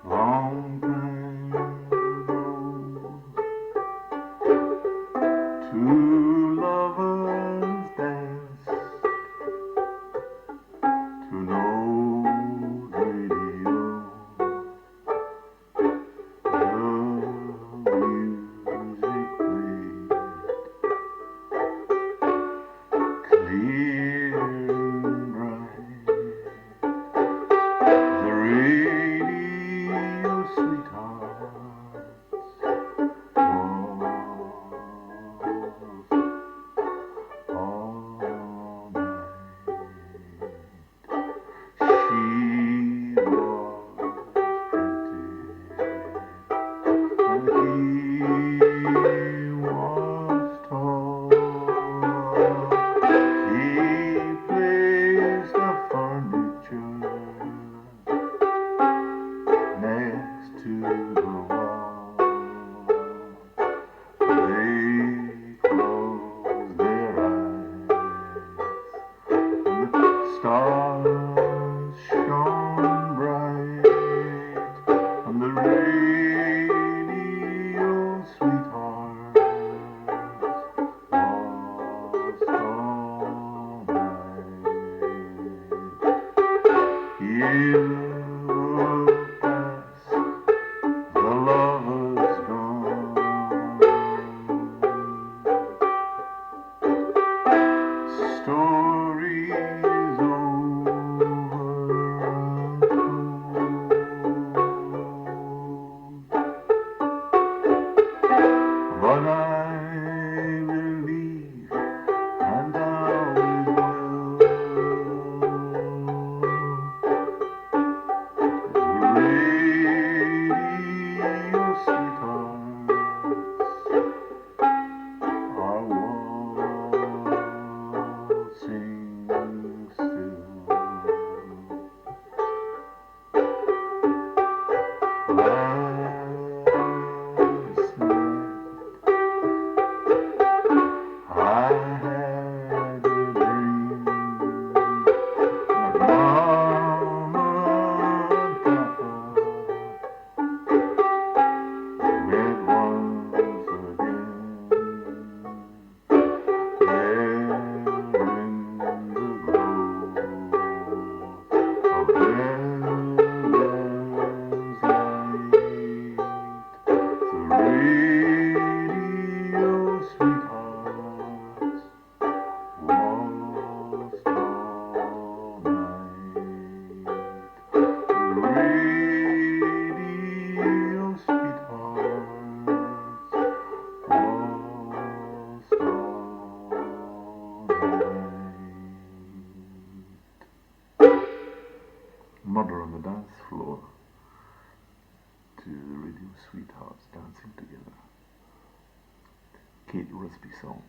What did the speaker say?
Long time ago, two lovers danced to no radio. The music played clear and bright. The radio sweethearts was all night. She was pretty and he was tall. He placed the furniture next to the wall. They closed their eyes and the stars shone bright on the radio sweethearts lost all night. Here past the lovers gone, stories over untold, but I believe and always will. Radio sweethearts are waltzing still. Last night I had a dream that Mama and Papa met once again. There in the grove of Bella's light, the radio sweethearts lost all night. The radio sweethearts lost all night. Mother on the dance floor to the radio sweethearts dancing together. Rusby song.